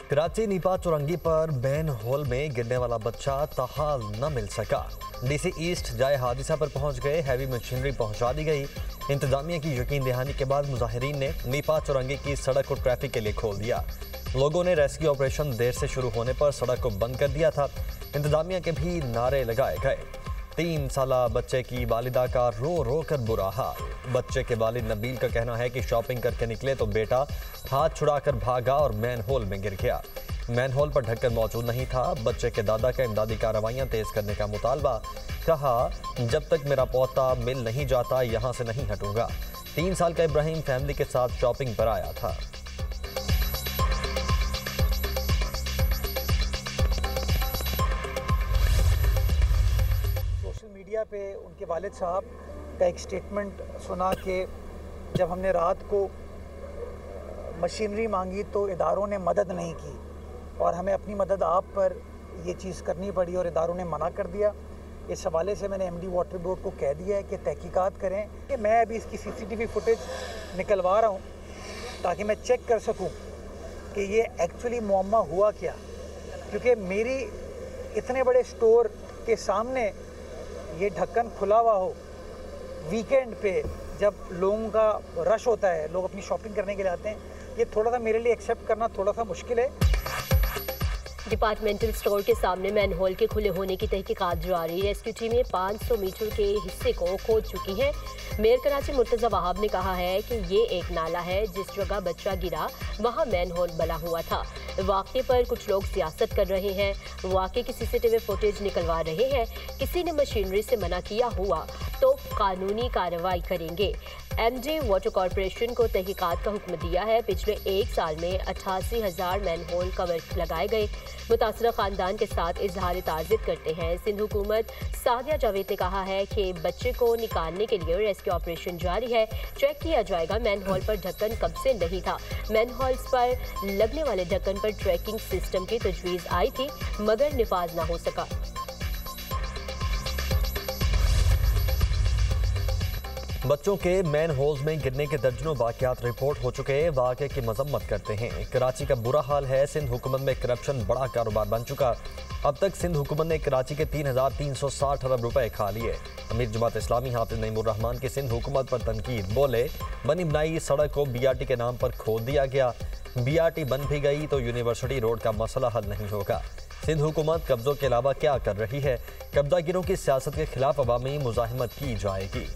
Karachi Nipah चौरंगी पर man whole में गिरने वाला बच्चा ताहाल न मिल सका। डीसी ईस्ट जाए हादसा पर पहुंच गए, हैवी मशीनरी पहुंचा दी गई। इंतजामिया की यकीन दहानी के बाद मुजाहिरीन ने नीपा चौरंगी की सड़क को ट्रैफिक के लिए खोल दिया। लोगों ने रेस्क्यू ऑपरेशन देर से शुरू होने पर सड़क को बंद कर दिया था। इंतजामिया के भी नारे लगाए गए। 3 साला बच्चे की वालिदा का रो रो कर बुरा हाल। बच्चे के वालिद नबील का कहना है कि शॉपिंग करके निकले तो बेटा हाथ छुड़ाकर भागा और मैन होल में गिर गया। मैन होल पर ढक्कन मौजूद नहीं था। बच्चे के दादा का इमदादी कार्रवाइयां तेज करने का मुतालबा। कहा, जब तक मेरा पोता मिल नहीं जाता यहाँ से नहीं हटूंगा। 3 साल का इब्राहिम फैमिली के साथ शॉपिंग पर आया था। मीडिया पे उनके वालिद साहब का एक स्टेटमेंट सुना कि जब हमने रात को मशीनरी मांगी तो इदारों ने मदद नहीं की और हमें अपनी मदद आप पर ये चीज़ करनी पड़ी और इदारों ने मना कर दिया। इस हवाले से मैंने एमडी वाटर बोर्ड को कह दिया है कि तहकीकात करें कि मैं अभी इसकी सीसीटीवी फुटेज निकलवा रहा हूँ ताकि मैं चेक कर सकूँ कि ये एक्चुअली मुअम्मा हुआ क्या, क्योंकि मेरी इतने बड़े स्टोर के सामने ये ढक्कन खुला हुआ हो, वीकेंड पे जब लोगों का रश होता है, लोग अपनी शॉपिंग करने के लिए आते हैं, ये थोड़ा सा मेरे लिए एक्सेप्ट करना थोड़ा सा मुश्किल है। डिपार्टमेंटल स्टोर के सामने मैनहोल के खुले होने की तहकीकात जारी। रेस्क्यू टीमें 500 मीटर के हिस्से को खोद चुकी हैं। मेयर कराची मुर्तज़ा वहाब ने कहा है कि ये एक नाला है, जिस जगह बच्चा गिरा वहाँ मैनहोल बना हुआ था। वाक़े पर कुछ लोग सियासत कर रहे हैं, वाक़े की सीसीटीवी फुटेज निकलवा रहे हैं। किसी ने मशीनरी से मना किया हुआ तो कानूनी कार्रवाई करेंगे। एमडी वाटर कॉरपोरेशन को तहकीकात का हुक्म दिया है। पिछले 1 साल में 88,000 मैनहोल कवर लगाए गए। मुतासरा खानदान के साथ इजहार ताज़ियत करते हैं सिंध हुकूमत। सादिया जावेद ने कहा है कि बच्चे को निकालने के लिए रेस्क्यू ऑपरेशन जारी है। चेक किया जाएगा मैनहोल पर ढक्कन कब से नहीं था। मैनहोल्स पर लगने वाले ढक्कन पर ट्रैकिंग सिस्टम की तजवीज़ आई थी मगर निफाज ना हो सका। बच्चों के मैन होल्स में गिरने के दर्जनों वाकयात रिपोर्ट हो चुके हैं। वाक़े की मजम्मत करते हैं। कराची का बुरा हाल है। सिंध हुकूमत में करप्शन बड़ा कारोबार बन चुका। अब तक सिंध हुकूमत ने कराची के 3,360 अरब रुपए खा लिए। अमीर जमात इस्लामी हाफिज नईमुर्रहमान की सिंध हुकूमत पर तनकीद। बोले, बनी बनाई सड़क को BRT के नाम पर खोद दिया गया। BRT बन भी गई तो यूनिवर्सिटी रोड का मसला हल नहीं होगा। सिंध हुकूमत कब्जों के अलावा क्या कर रही है? कब्जागिरों की सियासत के खिलाफ अवामी मुजाहिमत की जाएगी।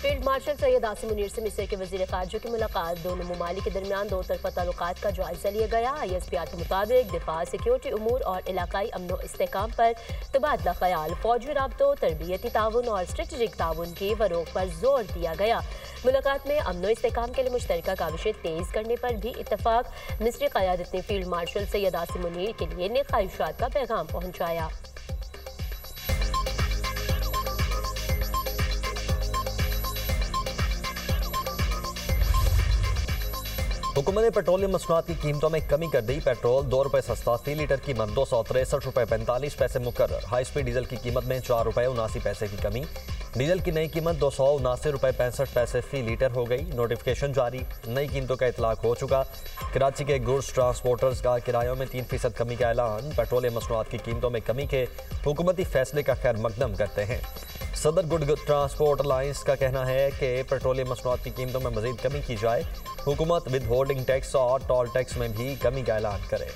फील्ड मार्शल सैयद आसिम मुनीर से मिस्र के वज़ीर ख़ारजा की मुलाकात। दोनों ममालिक के दरमियान 2 तरफ़ा ताल्लुकात का जायजा लिया गया। ISPR के मुताबिक दिफा, सिक्योरिटी उमूर और इलाकाई अमन इस्तेहकाम पर तबादला ख्याल, फौजी राब्तों, तरबियती ताउन और स्ट्रेटेजिक ताउन के फ़रोग़ पर जोर दिया गया। मुलाकात में अमन इस्तेहकाम के लिए मुश्तरका काविशें तेज़ करने पर भी इत्तफाक। मिस्री क़यादत ने फील्ड मार्शल सैयद आसिम मुनीर के लिए नेक ख्वाहिशात का पैगाम पहुँचाया। हुकूमत ने पेट्रोलियम मसनूआत की कीमतों में कमी कर दी। पेट्रोल 2 रुपये सस्ता, फी लीटर कीमत 263 रुपये 45 पैसे मुकर्रर। हाई स्पीड डीजल की कीमत में 4 रुपये 79 पैसे की कमी। डीजल की नई कीमत 279 रुपये 65 पैसे फी लीटर हो गई। नोटिफिकेशन जारी, नई कीमतों का इतलाक हो चुका। कराची के गुड्स ट्रांसपोर्टर्स का किरायों में 3% कमी का ऐलान। पेट्रोलियम मसनूआत की कीमतों में कमी के हुकूमती फैसले का खैर मकदम करते हैं। सदर गुड ट्रांसपोर्ट अलायंस का कहना है कि पेट्रोलियम मसनूआत की कीमतों में मजीद कमी की जाए। हुकूमत विद होल्डिंग टैक्स और टोल टैक्स में भी कमी का ऐलान करे।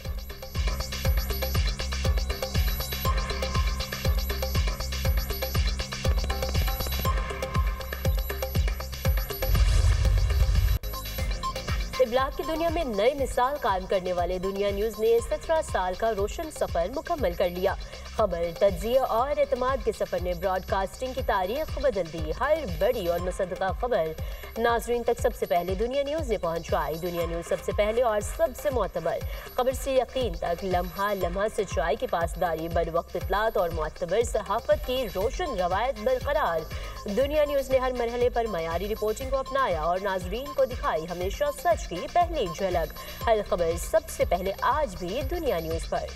इब्लाग की दुनिया में नई मिसाल कायम करने वाले दुनिया न्यूज़ ने 17 साल का रोशन सफ़र मुकम्मल कर लिया। खबर, तज्जिया और एतमाद के सफ़र ने ब्रॉडकास्टिंग की तारीख बदल दी। हर बड़ी और मुसद्दक़ा खबर नाज़रीन तक सबसे पहले दुनिया न्यूज़ ने पहुँचाई। दुनिया न्यूज़ सबसे पहले और सबसे मोतबर खबर से यकीन तक, लम्हा लम्हा सच्चाई की पासदारी, बर वक्त इत्तलात और मोतबर सहाफ़त की रोशन रवायत बरकरार। दुनिया न्यूज़ ने हर मरहले पर मयारी रिपोर्टिंग को अपनाया और नाज़रीन को दिखाई हमेशा सच की पहली झलक। हर खबर सबसे पहले आज भी दुनिया न्यूज़ पर।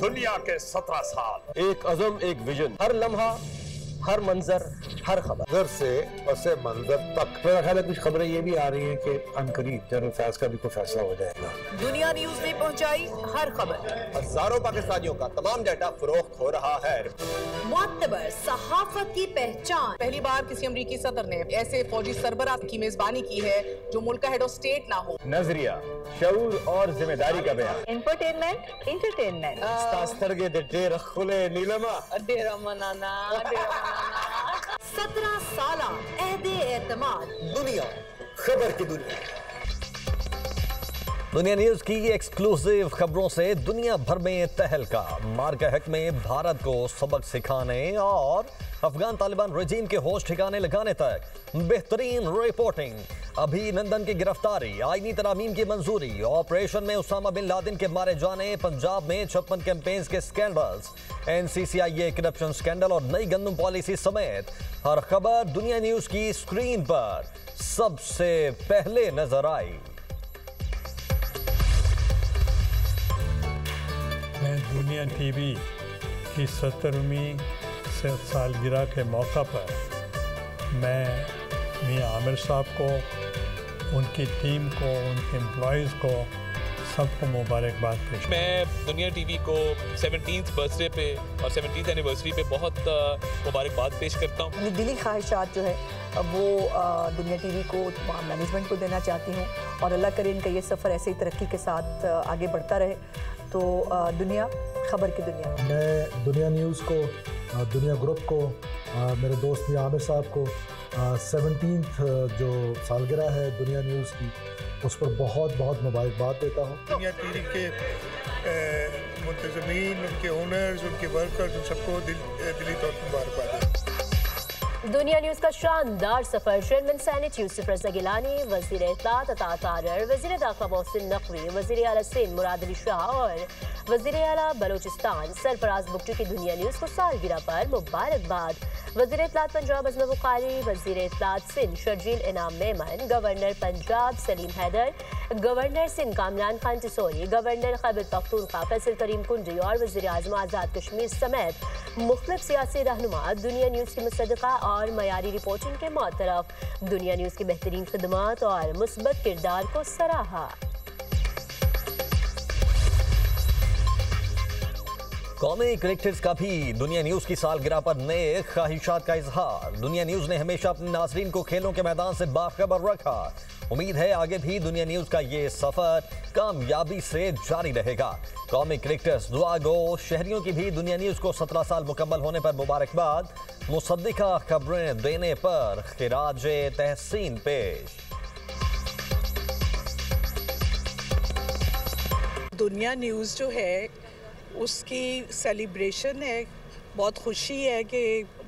दुनिया के 17 साल। एक अज़म, एक विजन, हर लम्हा, हर मंजर, हर खबर, घर से पसे मंजर तक। मेरा ख्याल है कुछ खबरें ये भी आ रही हैं कि अनकरीब जनरल फैज का भी कोई फैसला हो जाएगा। दुनिया न्यूज ने पहुंचाई हर खबर। हजारों पाकिस्तानियों का तमाम डाटा फरोख्त हो रहा है। मुअत्तबर सहाफत की पहचान। पहली बार किसी अमरीकी सदर ने ऐसे फौजी सरबराह की मेजबानी की है जो मुल्क का हेड ऑफ स्टेट ना हो। नजरिया, शऊर और जिम्मेदारी का बयान। Entertainment, entertainment. 17 साल अहद-ए-एतमाद। दुनिया, खबर की दुनिया। दुनिया न्यूज की एक्सक्लूसिव खबरों से दुनिया भर में तहलका। मार्का हक में भारत को सबक सिखाने और अफगान तालिबान रजीम के होश ठिकाने लगाने तक बेहतरीन रिपोर्टिंग। अभिनंदन की गिरफ्तारी, आईनी तरामीम की मंजूरी, ऑपरेशन में उसामा बिन लादेन के मारे जाने, पंजाब में 56 कैंपेन्स के स्कैंडल्स, NCCIA करप्शन स्कैंडल और नई गंदम पॉलिसी समेत हर खबर दुनिया न्यूज की स्क्रीन पर सबसे पहले नजर आई। मैं दुनिया टीवी की 70वीं सालगिरह के मौका पर मैं मियां आमिर साहब को, उनकी टीम को, उनके एम्प्लॉयज़ को सबको मुबारकबाद पेश। मैं दुनिया टीवी को 17th बर्थडे पे और 17th एनिवर्सरी पे बहुत मुबारकबाद पेश करता हूँ। अपनी दिली ख्वाहिशात जो है वो दुनिया टीवी को, मैनेजमेंट को देना चाहती हूँ और अल्लाह करे इनका ये सफ़र ऐसे ही तरक्की के साथ आगे बढ़ता रहे। तो दुनिया, खबर की दुनिया। मैं दुनिया न्यूज़ को, दुनिया ग्रुप को, मेरे दोस्त मियां आमिर साहब को 17th जो सालगिरह है दुनिया न्यूज़ की, उस पर बहुत बहुत मुबारकबाद देता हूँ। दुनिया टीवी के मुंतज़मीन, उनके ओनर्स, उनके वर्कर्स, उन सबको दिली तौर पर मुबारकबाद देता हूँ। दुनिया न्यूज का शानदार सफर। चेयरमैन सेनेट यूसुफ रज़ा गिलानी, वज़ीर इत्तलात अता तारर, वज़ीर दाखिला मोहसिन नकवी, वज़ीर आला सिंध मुराद अली शाह और वज़ीर आला बलोचिस्तान सरफराज बुगटी की दुनिया न्यूज को सालगिरह पर मुबारकबाद। वज़ीर इत्तलात पंजाब अज़म बुखारी, वज़ीर इत्तलात Sindh Sharjeel Inam Memon, governor Punjab Salim Haider, governor Sindh Kamran Khan Tessori, governor Khyber Pakhtunkhwa Faisal Karim Kundi और वज़ीर आज़म आज़ाद कश्मीर समेत मुख्तलिफ सियासी रहनुमा दुनिया न्यूज़ की मुसद्दक़ा और मयारी रिपोर्टिंग के मुतरफ दुनिया न्यूज़ की बेहतरीन खिदमात और मुस्बत किरदार को सराहा। कौमी क्रिकेटर्स का भी दुनिया न्यूज की सालगिरह पर नए ख्वाहिशात का इजहार। दुनिया न्यूज ने हमेशा अपने नाजरीन को खेलों के मैदान से बाखबर रखा। उम्मीद है आगे भी दुनिया न्यूज का ये सफर कामयाबी से जारी रहेगा। कौमी क्रिकेटर्स दुआ गो। शहरियों की भी दुनिया न्यूज को 17 साल मुकम्मल होने पर मुबारकबाद। मुसद्दिका खबरें देने पर खिराजे तहसीन पेश। दुनिया न्यूज़ जो है उसकी सेलिब्रेशन है। बहुत खुशी है कि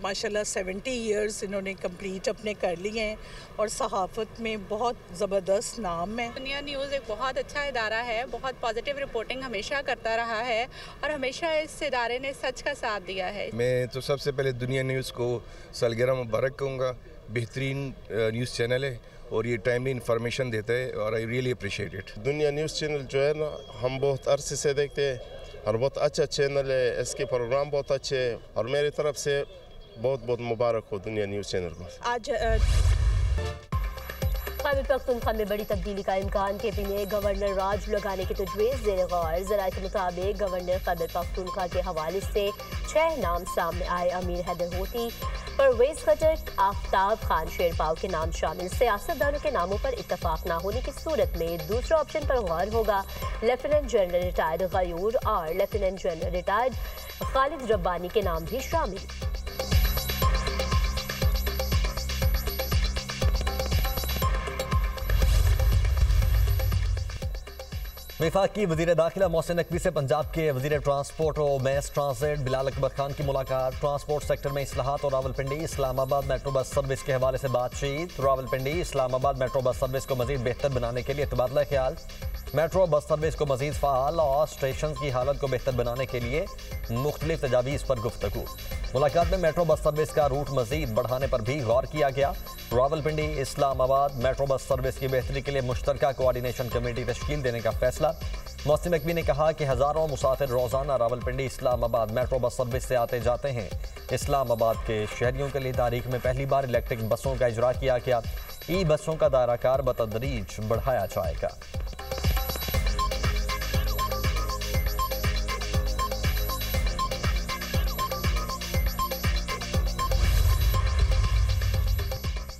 माशाल्लाह 70 इयर्स इन्होंने कंप्लीट अपने कर लिए हैं और सहाफ़त में बहुत ज़बरदस्त नाम है। दुनिया न्यूज़ एक बहुत अच्छा इदारा है, बहुत पॉजिटिव रिपोर्टिंग हमेशा करता रहा है और हमेशा इस इदारे ने सच का साथ दिया है। मैं तो सबसे पहले दुनिया न्यूज़ को सालगिरह मुबारक कहूँगा। बेहतरीन न्यूज़ चैनल है और ये टाइमली इंफॉर्मेशन देता है और आई रियली अप्रिशिएट इट। दुनिया न्यूज़ चैनल जो है ना, हम बहुत अरसे से देखते हैं और बहुत अच्छा चैनल है। इसके प्रोग्राम बहुत अच्छे हैं और मेरी तरफ से बहुत बहुत मुबारक हो दुनिया न्यूज़ चैनल को। आज खैबर पख्तूनख्वा में बड़ी तब्दीली का इम्कान। केपी में गवर्नर राज लगाने की तजवीज़ ज़ेर गौर। ज़राए के मुताबिक गवर्नर खैबर पख्तूनख्वा के हवाले से 6 नाम सामने आए। अमीर हैदर होती, परवेज़ खटक, आफ्ताब खान शेरपाव के नाम शामिल। सियासतदानों के नामों पर इत्तफाक न होने की सूरत में दूसरे ऑप्शन पर गौर होगा। लेफ्टिनेंट जनरल रिटायर्ड गयूर और lieutenant general retired Khalid Rabbani के नाम भी शामिल। वफाकी वज़ीर दाखिला मोहसिन नकवी से पंजाब के वज़ीर ट्रांसपोर्ट और मैस ट्रांसिट बिलाल अकबर खान की मुलाकात। ट्रांसपोर्ट सेक्टर में इस्लाहात और Rawalpindi Islamabad metro bus service के हवाले से बातचीत। Rawalpindi Islamabad metro bus service को मज़ीद बेहतर बनाने के लिए तबादला ख्याल। मेट्रो बस सर्विस को मज़ीद फ़ाल और स्टेशन की हालत को बेहतर बनाने के लिए मुख्तलिफ तजावीज़ पर गुफ्तगू। मुलाकात में मेट्रो बस सर्विस का रूट मज़ीद बढ़ाने पर भी गौर किया गया। Rawalpindi Islamabad metro bus service की बेहतरी के लिए मुश्तरका कोऑर्डिनेशन कमेटी तश्कील देने का फैसला। मौसम नकवी ने कहा कि हज़ारों मुसाफिर रोज़ाना Rawalpindi Islamabad metro bus service से आते जाते हैं। इस्लामाबाद के शहरियों के लिए तारीख में पहली बार इलेक्ट्रिक बसों का इजरा किया गया। ई बसों का दायरा कार बतदरीज बढ़ाया जाएगा।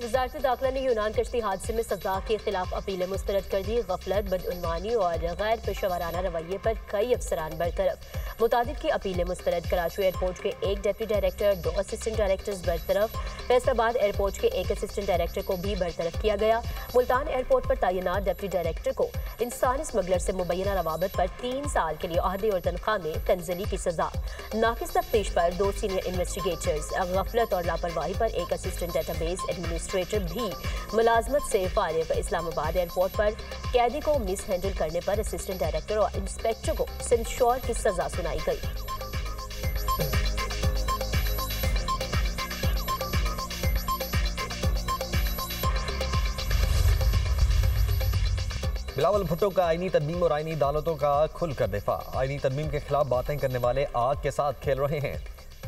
वज़ारत दाखिला ने यूनान कश्ती हादसे में सजा के खिलाफ अपीलें मुस्तरद कर दी। गफलत, बदउनवानी और गैर पेशेवराना रवैये पर कई अफसरान बरतरफ। मुतादिद की अपीलें मुस्तरद। कराची एयरपोर्ट के एक डिप्टी डायरेक्टर, 2 असिस्टेंट डायरेक्टर्स बरतरफ। फैसलाबाद एयरपोर्ट के एक असिस्टेंट डायरेक्टर को भी बरतरफ किया गया। मुल्तान एयरपोर्ट पर तैनात डिप्टी डायरेक्टर को इंसानी स्मगलर से मुबैना रवाबत पर 3 साल के लिए ओहदे और तनख्वाह में तंजली की सजा। नाकिस तफ्तीश पर 2 सीनियर इन्वेस्टिगेटर्स। गफलत और लापरवाही पर एक असिस्टेंट डेटाबेस एडमिनिस्ट्रेटर भी मुलाजमत से फारिग। इस्लामाबाद एयरपोर्ट पर कैदी को मिस हैंडल करने पर असिस्टेंट डायरेक्टर और इंस्पेक्टर को सेंश्योर की सजा सुनाई गई। बिलावल भुट्टो का आईनी तरमीम और आईनी अदालतों का खुलकर दिफा। आईनी तरमीम के खिलाफ बातें करने वाले आग के साथ खेल रहे हैं।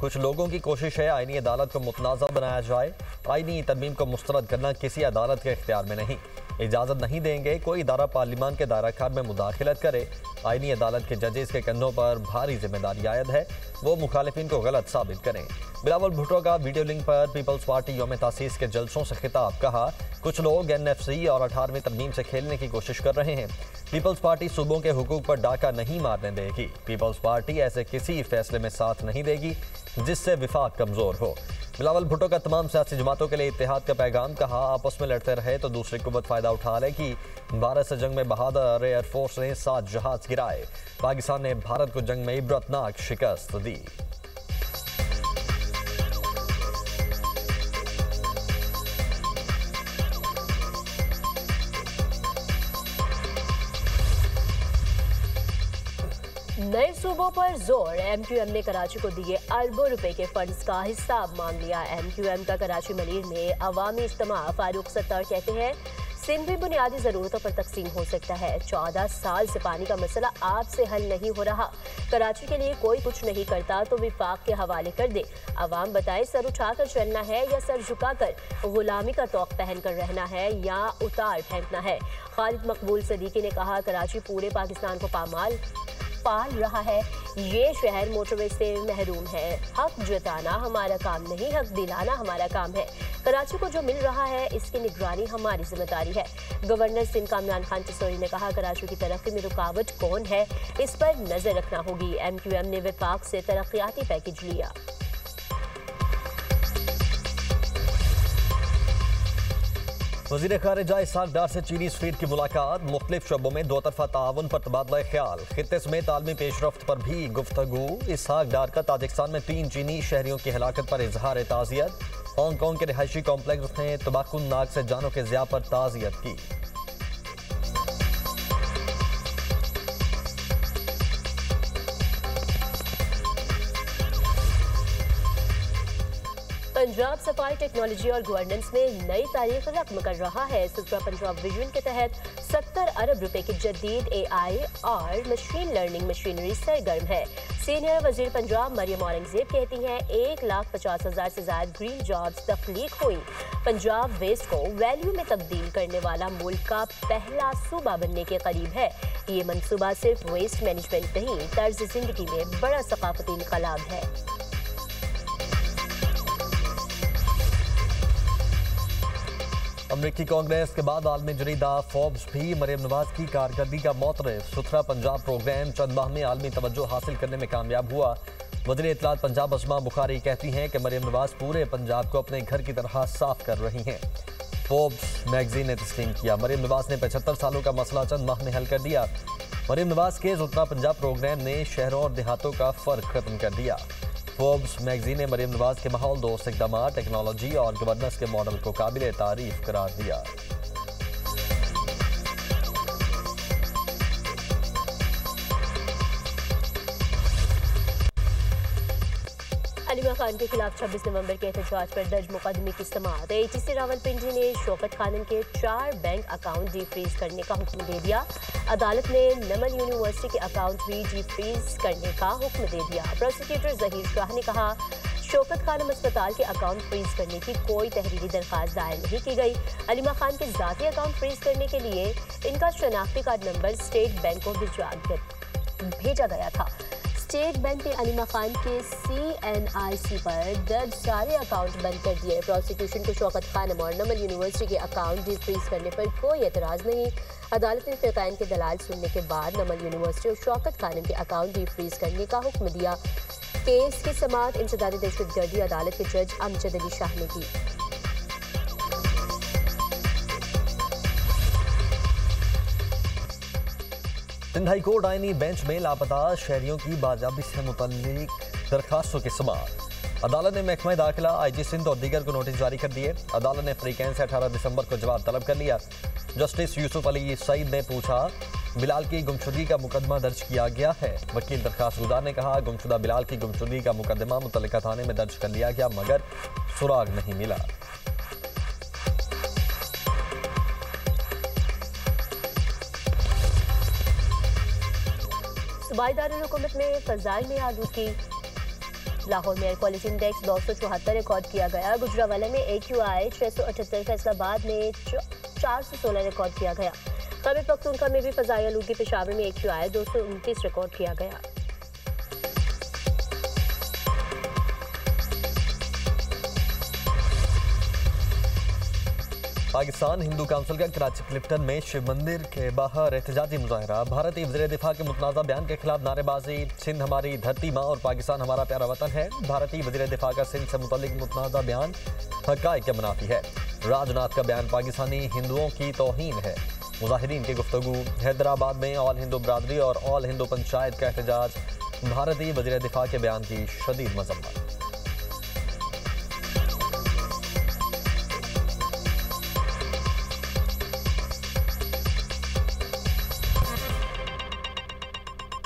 कुछ लोगों की कोशिश है आईनी अदालत को मुतनाज़ा बनाया जाए। आईनी तरमीम को मुस्तरद करना किसी अदालत के इख्तियार में नहीं। इजाज़त नहीं देंगे कोई इदारा पार्लिमान के दायरा कार में मुदाखलत करे। आईनी अदालत के जजेस के कंधों पर भारी जिम्मेदारी आयद है, वो मुखालिफिन को गलत साबित करें। बिलावल भुट्टो का वीडियो लिंक पर पीपल्स पार्टी यौम तासीस के जलसों से खिताब। कहा, कुछ लोग NFC और 18वीं तरमीम से खेलने की कोशिश कर रहे हैं। पीपल्स पार्टी सूबों के हुकूक पर डाका नहीं मारने देगी। पीपल्स पार्टी ऐसे किसी फैसले में साथ नहीं देगी जिससे विफाक कमज़ोर हो। बिलावल भुट्टो का तमाम सियासी जमातों के लिए इत्तेहाद का पैगाम। कहा, आपस में लड़ते रहे तो दूसरी कुव्वत फ़ायदा उठा लेगी। भारत से जंग में बहादुर एयरफोर्स ने 7 जहाज गिराए। पाकिस्तान ने भारत को जंग में इबरतनाक शिकस्त दी। नए सूबों पर जोर। MQM ने कराची को दिए अरबों रुपए के फंड्स का हिसाब मांग लिया। MQM का कराची मनीर में अवामी इज्तिमा। फारूक सत्तार कहते हैं, सिंध भी बुनियादी ज़रूरतों पर तकसीम हो सकता है। 14 साल से पानी का मसला आपसे हल नहीं हो रहा। कराची के लिए कोई कुछ नहीं करता तो विफाक के हवाले कर दे। अवाम बताए, सर उठाकर चलना है या सर झुकाकर गुलामी का तौक पहन कर रहना है या उतार फेंकना है। खालिद मकबूल सदीकी ने कहा, कराची पूरे पाकिस्तान को पाल रहा है। ये शहर मोटरवे से महरूम है। हक जताना हमारा काम नहीं, हक दिलाना हमारा काम है। कराची को जो मिल रहा है इसकी निगरानी हमारी जिम्मेदारी है। गवर्नर सिंध कामरान खान चिश्ती ने कहा, कराची की तरक्की में रुकावट कौन है इस पर नजर रखना होगी। MQM ने विफाक से तरक्याती पैकेज लिया। वज़ीर ख़ारिजा इसहाक डार से चीनी सफ़ीर की मुलाकात। मुख्तलिफ शोबों में 2 तरफ़ा ताउन पर तबादला ख्याल। खित्ते समेत आलमी पेशरफ्त पर भी गुफ्तगू। इसहाक डार का ताजिकिस्तान में 3 चीनी शहरियों की हलाकत पर इजहार ताज़ियत। हांगकॉन्ग के रिहायशी कॉम्प्लेक्स ने तबाकुन नाक से जानों के ज़िया पर ताज़ियत की। पंजाब सफाई टेक्नोलॉजी और गवर्नेंस में नई तारीख रकम कर रहा है। सुपरा पंजाब विजन के तहत 70 अरब रुपए की जदीद AI और मशीन लर्निंग मशीनरी सरगर्म है। सीनियर वजीर पंजाब मरियम औरंगजेब कहती हैं, 1,50,000 से ज्यादा ग्रीन जॉब्स तख्लीक हुई। पंजाब वेस्ट को वैल्यू में तब्दील करने वाला मुल्क का पहला सूबा बनने के करीब है। ये मंसूबा सिर्फ वेस्ट मैनेजमेंट नहीं, तर्ज जिंदगी में बड़ा सकाफती इनकलाब है। अमरीकी कांग्रेस के बाद आलमी जरीदा फोर्ब्स भी मरियम नवाज की कारकर्दगी का मोतरफ। सुथरा पंजाब प्रोग्राम चंद माह में आलमी तवज्जो हासिल करने में कामयाब हुआ। वज़ीर इत्तलात पंजाब अस्मा बुखारी कहती हैं कि मरियम नवाज पूरे पंजाब को अपने घर की तरह साफ कर रही हैं। फोर्ब्स मैगजीन ने तस्लीम किया, मरियम नवाज ने 75 सालों का मसला चंद माह में हल कर दिया। मरियम नवाज के सुथरा पंजाब प्रोग्राम ने शहरों और देहातों का फ़र्क खत्म कर दिया। फोर्ब्स मैगजीन ने मरियम नवाज के माहौल दोस्त इक़दाम, टेक्नोलॉजी और गवर्नेंस के मॉडल को काबिल तारीफ करार दिया। अलीमा खान के खिलाफ 26 नवंबर के एहतजाज पर दर्ज मुकदमे की समाअत। ATC रावलपिंडी ने शौकत खानम के 4 बैंक अकाउंट डीफ्रीज करने का हुक्म दे दिया। अदालत ने नमल यूनिवर्सिटी के अकाउंट भी डीफ्रीज करने का हुक्म दे दिया। प्रोसिक्यूटर जहीर शाह ने कहा, शौकत खानम अस्पताल के अकाउंट फ्रीज करने की कोई तहरीरी दरख्वास्त दायर नहीं की गई। अलीमा खान के ज़ाती अकाउंट फ्रीज करने के लिए इनका शनाख्ती कार्ड नंबर स्टेट बैंक को भेजा गया था। स्टेट बैंक ने अलीमा खान के CNIC पर दर्ज सारे अकाउंट बंद कर दिए। प्रोसिक्यूशन को शौकत खानम और नमल यूनिवर्सिटी के अकाउंट डीफ्रीज करने पर कोई एतराज़ नहीं। अदालत ने फ़िक़ाइन के दलाल सुनने के बाद नमल यूनिवर्सिटी और शौकत खानम के अकाउंट डीफ्रीज करने का हुक्म दिया। केस की समाअत इंसदाद दहशतगर्दी अदालत के जज अमजद अली शाह ने की। सिंध हाई कोर्ट आईनी बेंच में लापता शहरियों की बाजाबी से मुतल्लिक दरखास्तों की समाअत। अदालत ने महकमा दाखिला, IG सिंध और दीगर को नोटिस जारी कर दिए। अदालत ने फ्रीकैन से 18 दिसंबर को जवाब तलब कर लिया। जस्टिस यूसुफ अली सईद ने पूछा, बिलाल की गुमशुदगी का मुकदमा दर्ज किया गया है। वकील दरखास्त गुजार ने कहा, गुमशुदा बिलाल की गुमशुदगी का मुकदमा मुतल्लिका थाने में दर्ज कर लिया गया मगर सुराग नहीं मिला। सूबाई दारुल हुकूमत में फ़ज़ाइल में आलूदगी। लाहौर में एयर क्वालिटी इंडेक्स 274 रिकॉर्ड किया गया। गुजरावाला में AQI 678, फैसलाबाद में 416 रिकॉर्ड किया गया। खैबर पख्तूनख्वा में भी फ़ज़ाई आलूदगी, पेशावर में AQI 229 रिकॉर्ड किया गया। पाकिस्तान हिंदू काउंसिल का कराची क्लिफ्टन में शिव मंदिर के बाहर एहतजाजी मुजाहरा। भारतीय वज़ीर दिफा के मुतनाज़ा बयान के खिलाफ नारेबाजी। सिंध हमारी धरती माँ और पाकिस्तान हमारा प्यारा वतन है। भारतीय वज़ीर दिफा का सिंध से मुतल्लिक मुतनाज़ा बयान हक़ाइक़ के मुनाफी है। राजनाथ का बयान पाकिस्तानी हिंदुओं की तौहीन है। मुजाहिरीन की गुफ्तगू। हैदराबाद में ऑल हिंदू बरादरी और ऑल हिंदू पंचायत का एहतजाज। भारतीय वज़ीर दिफा के बयान की शदीद मज़म्मत।